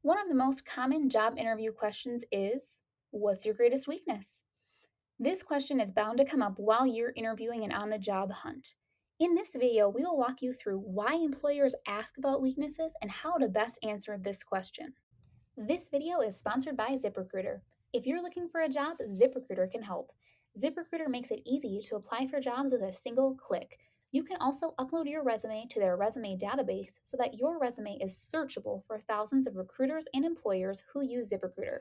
One of the most common job interview questions is, what's your greatest weakness? This question is bound to come up while you're interviewing and on the job hunt. In this video, we will walk you through why employers ask about weaknesses and how to best answer this question. This video is sponsored by ZipRecruiter. If you're looking for a job, ZipRecruiter can help. ZipRecruiter makes it easy to apply for jobs with a single click. You can also upload your resume to their resume database so that your resume is searchable for thousands of recruiters and employers who use ZipRecruiter.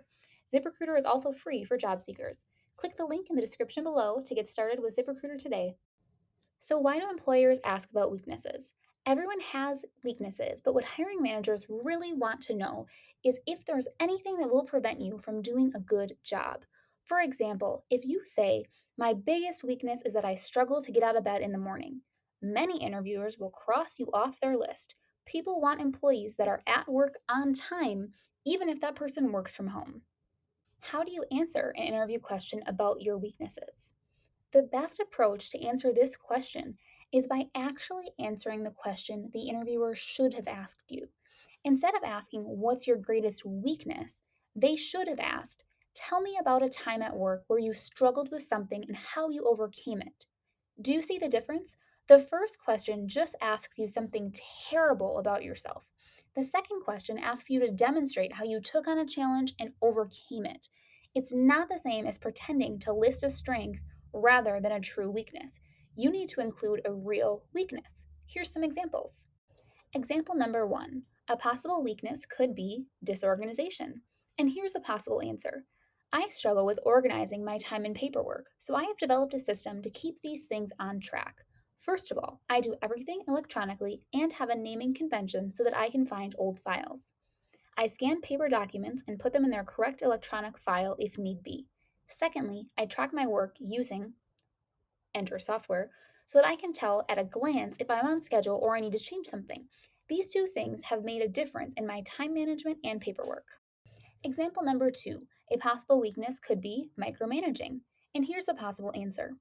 ZipRecruiter is also free for job seekers. Click the link in the description below to get started with ZipRecruiter today. So, why do employers ask about weaknesses? Everyone has weaknesses, but what hiring managers really want to know is if there's anything that will prevent you from doing a good job. For example, if you say, my biggest weakness is that I struggle to get out of bed in the morning, many interviewers will cross you off their list. People want employees that are at work on time, even if that person works from home. How do you answer an interview question about your weaknesses? The best approach to answer this question is by actually answering the question the interviewer should have asked you. Instead of asking, what's your greatest weakness? They should have asked, tell me about a time at work where you struggled with something and how you overcame it. Do you see the difference? The first question just asks you something terrible about yourself. The second question asks you to demonstrate how you took on a challenge and overcame it. It's not the same as pretending to list a strength rather than a true weakness. You need to include a real weakness. Here's some examples. Example number one, a possible weakness could be disorganization. And here's a possible answer. I struggle with organizing my time and paperwork, so I have developed a system to keep these things on track. First of all, I do everything electronically and have a naming convention so that I can find old files. I scan paper documents and put them in their correct electronic file if need be. Secondly, I track my work using Enter software so that I can tell at a glance if I'm on schedule or I need to change something. These two things have made a difference in my time management and paperwork. Example number two, a possible weakness could be micromanaging. And here's a possible answer.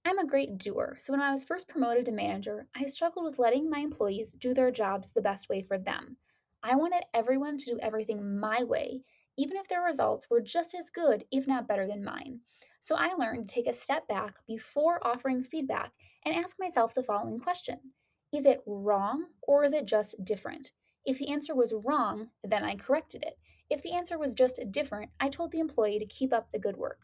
I'm a great doer, so when I was first promoted to manager, I struggled with letting my employees do their jobs the best way for them. I wanted everyone to do everything my way, even if their results were just as good, if not better than mine. So I learned to take a step back before offering feedback and ask myself the following question. Is it wrong or is it just different? If the answer was wrong, then I corrected it. If the answer was just different, I told the employee to keep up the good work.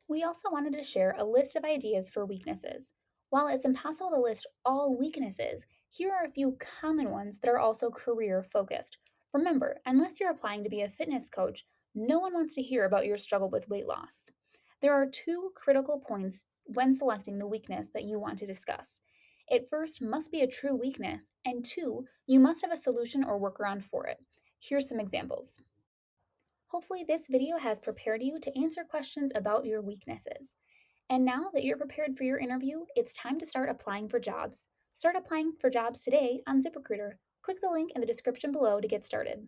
We also wanted to share a list of ideas for weaknesses. While it's impossible to list all weaknesses, here are a few common ones that are also career focused. Remember, unless you're applying to be a fitness coach, no one wants to hear about your struggle with weight loss. There are two critical points when selecting the weakness that you want to discuss. It first must be a true weakness, and two, you must have a solution or workaround for it. Here's some examples. Hopefully, this video has prepared you to answer questions about your weaknesses. And now that you're prepared for your interview, it's time to start applying for jobs. Start applying for jobs today on ZipRecruiter. Click the link in the description below to get started.